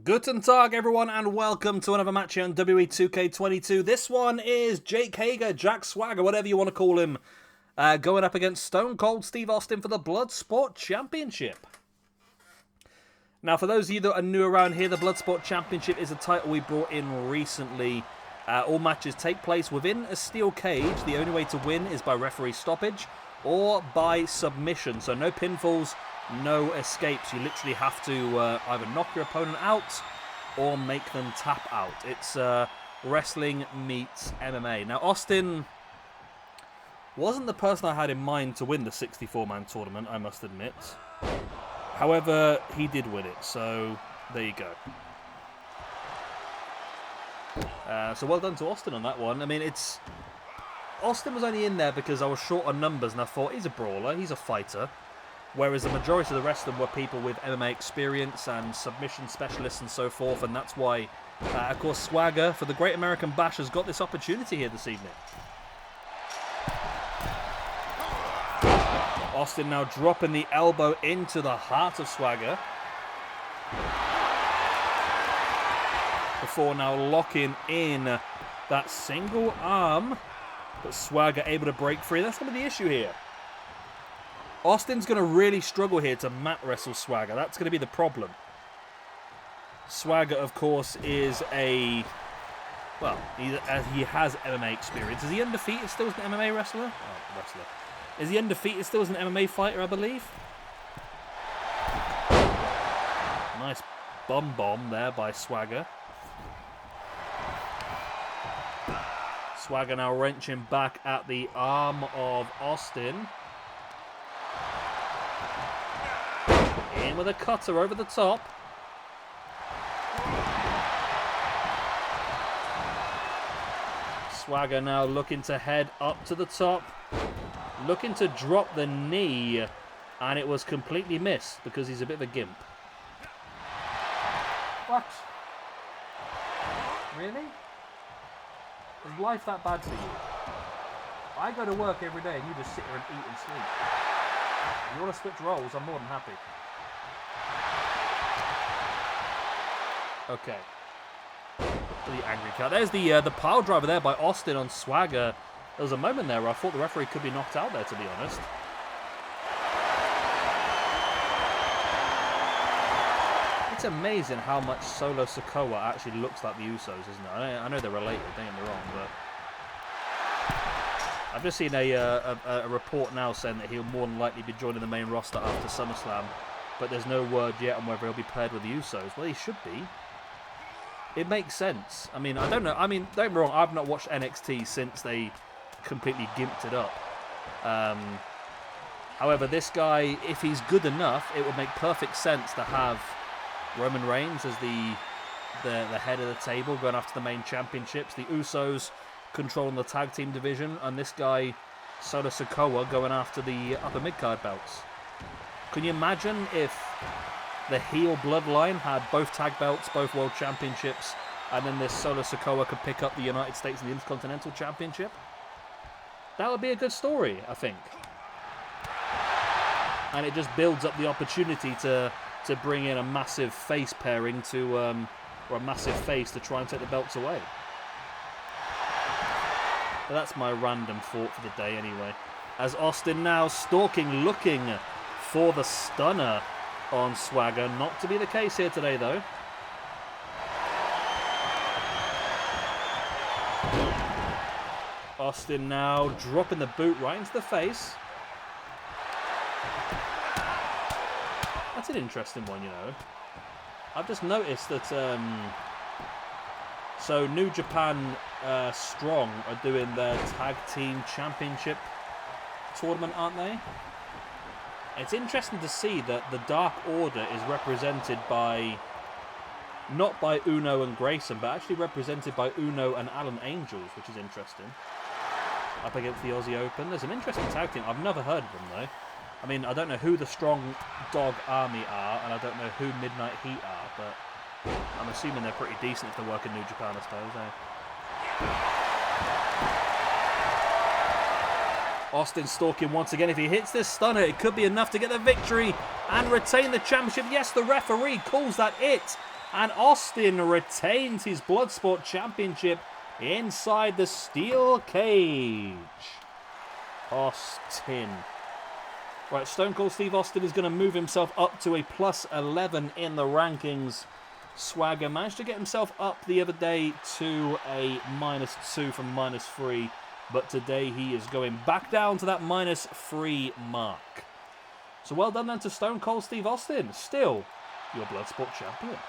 Guten Tag, everyone, and welcome to another match here on WWE 2K22. This one is Jake Hager, Jack Swagger, whatever you want to call him, going up against Stone Cold Steve Austin for the Bloodsport Championship. Now, for those of you that are new around here, the Bloodsport Championship is a title we brought in recently. All matches take place within a steel cage. The only way to win is by referee stoppage or by submission. So no pinfalls, no escapes. You literally have to either knock your opponent out or make them tap out. It's wrestling meets MMA. Now, Austin wasn't the person I had in mind to win the 64-man tournament, I must admit. However, he did win it, so there you go. So well done to Austin on that one. I mean, Austin was only in there because I was short on numbers, and I thought, he's a brawler, he's a fighter. Whereas the majority of the rest of them were people with MMA experience and submission specialists and so forth, and that's why, of course, Swagger, for the Great American Bash, has got this opportunity here this evening. Austin now dropping the elbow into the heart of Swagger. Before now locking in that single arm, but Swagger able to break free. That's going to be the issue here. Austin's going to really struggle here to mat wrestle Swagger. That's going to be the problem. Swagger, of course, is he has MMA experience. Is he undefeated still as an MMA wrestler? Oh, wrestler. Is he undefeated still as an MMA fighter, I believe? Nice bum bomb there by Swagger. Swagger now wrenching back at the arm of Austin. In with a cutter over the top. Swagger now looking to head up to the top. Looking to drop the knee. And it was completely missed because he's a bit of a gimp. What? Really? Is life that bad for you? I go to work every day and you just sit here and eat and sleep. If you want to switch roles, I'm more than happy. Okay. The angry cut. There's the pile driver there by Austin on Swagger. There was a moment there where I thought the referee could be knocked out there, to be honest. It's amazing how much Solo Sikoa actually looks like the Usos, isn't it? I know they're related, don't get me wrong, but I've just seen a report now saying that he'll more than likely be joining the main roster after SummerSlam, but there's no word yet on whether he'll be paired with the Usos. Well, he should be. It makes sense. I mean, I don't know. I mean, don't get me wrong, I've not watched NXT since they completely gimped it up. However, this guy, if he's good enough, it would make perfect sense to have Roman Reigns as the head of the table going after the main championships. The Usos controlling the tag team division, and this guy, Solo Sikoa, going after the upper mid-card belts. Can you imagine if the heel bloodline had both tag belts, both world championships, and then this Solo Sikoa could pick up the United States and the Intercontinental Championship? That would be a good story, I think. And it just builds up the opportunity to bring in a massive face pairing or a massive face to try and take the belts away. But that's my random thought for the day anyway. As Austin now stalking, looking for the stunner on Swagger. Not to be the case here today, though. Austin now dropping the boot right into the face. That's an interesting one, you know. I've just noticed that so New Japan Strong are doing their tag team championship tournament, aren't they? It's interesting to see that the Dark Order is represented by, not by Uno and Grayson, but actually represented by Uno and Alan Angels, which is interesting. Up against the Aussie Open. There's an interesting tag team. I've never heard of them, though. I mean, I don't know who the Strong Dog Army are, and I don't know who Midnight Heat are, but I'm assuming they're pretty decent if they work in New Japan, I suppose, eh? Austin stalking once again. If he hits this stunner, it could be enough to get the victory and retain the championship. Yes, the referee calls that it. And Austin retains his Bloodsport Championship inside the steel cage. Austin. Right, Stone Cold Steve Austin is going to move himself up to a plus 11 in the rankings. Swagger managed to get himself up the other day to a -2 from -3. But today he is going back down to that -3 mark. So well done then to Stone Cold Steve Austin. Still your Bloodsport champion.